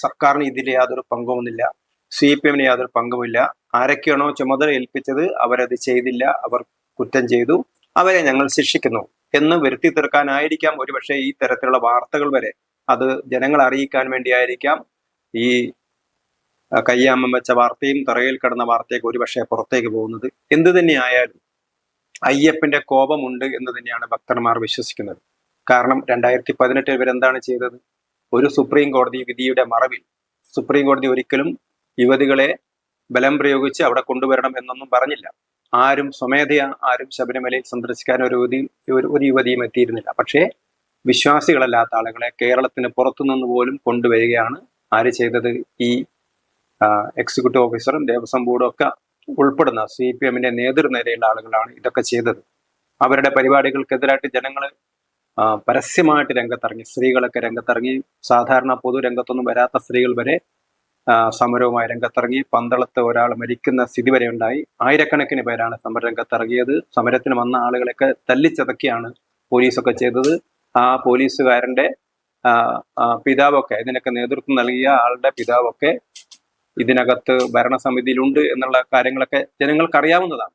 സർക്കാരിന് ഇതിൽ യാതൊരു പങ്കുമൊന്നുമില്ല, CPM യാതൊരു പങ്കുമില്ല. ആരൊക്കെയാണോ ചുമതല ഏൽപ്പിച്ചത് അവരത് ചെയ്തില്ല, അവർ കുറ്റം ചെയ്തു, അവരെ ഞങ്ങൾ ശിക്ഷിക്കുന്നു എന്ന് വരുത്തി തീർക്കാനായിരിക്കാം ഒരുപക്ഷെ ഈ തരത്തിലുള്ള വാർത്തകൾ വരെ, അത് ജനങ്ങളെ അറിയിക്കാൻ വേണ്ടിയായിരിക്കാം ഈ കയ്യാമം വെച്ച വാർത്തയും തറയിൽ കിടന്ന വാർത്തയൊക്കെ ഒരുപക്ഷെ പുറത്തേക്ക് പോകുന്നത്. എന്തു തന്നെയായാലും അയ്യപ്പന്റെ കോപമുണ്ട് എന്ന് തന്നെയാണ് ഭക്തന്മാർ വിശ്വസിക്കുന്നത്. കാരണം 2018 ഇവരെന്താണ് ചെയ്തത്? ഒരു സുപ്രീം കോടതി വിധിയുടെ മറവിൽ സുപ്രീം കോടതി ഒരിക്കലും യുവതികളെ ബലം പ്രയോഗിച്ച് അവിടെ കൊണ്ടുവരണം എന്നൊന്നും പറഞ്ഞില്ല. ആരും സ്വമേധയാ ആരും ശബരിമലയിൽ സന്ദർശിക്കാൻ ഒരു യുവതിയും എത്തിയിരുന്നില്ല. പക്ഷേ വിശ്വാസികളല്ലാത്ത ആളുകളെ കേരളത്തിന് പുറത്തുനിന്ന് പോലും കൊണ്ടുവരികയാണ് ആര് ചെയ്തത്? ഈ എക്സിക്യൂട്ടീവ് ഓഫീസറും ദേവസ്വം ബോർഡും ഒക്കെ ഉൾപ്പെടുന്ന CPMന്റെ നേതൃനിരയുള്ള ആളുകളാണ് ഇതൊക്കെ ചെയ്തത്. അവരുടെ പരിപാടികൾക്കെതിരായിട്ട് ജനങ്ങൾ പരസ്യമായിട്ട് രംഗത്തിറങ്ങി, സ്ത്രീകളൊക്കെ രംഗത്തിറങ്ങി, സാധാരണ പൊതുരംഗത്തൊന്നും വരാത്ത സ്ത്രീകൾ വരെ സമരവുമായി രംഗത്തിറങ്ങി. പന്തളത്ത് ഒരാൾ മരിക്കുന്ന സ്ഥിതി വരെ ഉണ്ടായി. ആയിരക്കണക്കിന് പേരാണ് സമരരംഗത്തിറങ്ങിയത്. സമരത്തിന് വന്ന ആളുകളൊക്കെ തല്ലിച്ചതക്കിയാണ് പോലീസൊക്കെ ചെയ്തത്. ആ പോലീസുകാരന്റെ പിതാവൊക്കെ, ഇതിനൊക്കെ നേതൃത്വം നൽകിയ ആളുടെ പിതാവൊക്കെ ഇതിനകത്ത് ഭരണസമിതിയിലുണ്ട് എന്നുള്ള കാര്യങ്ങളൊക്കെ ജനങ്ങൾക്ക് അറിയാവുന്നതാണ്.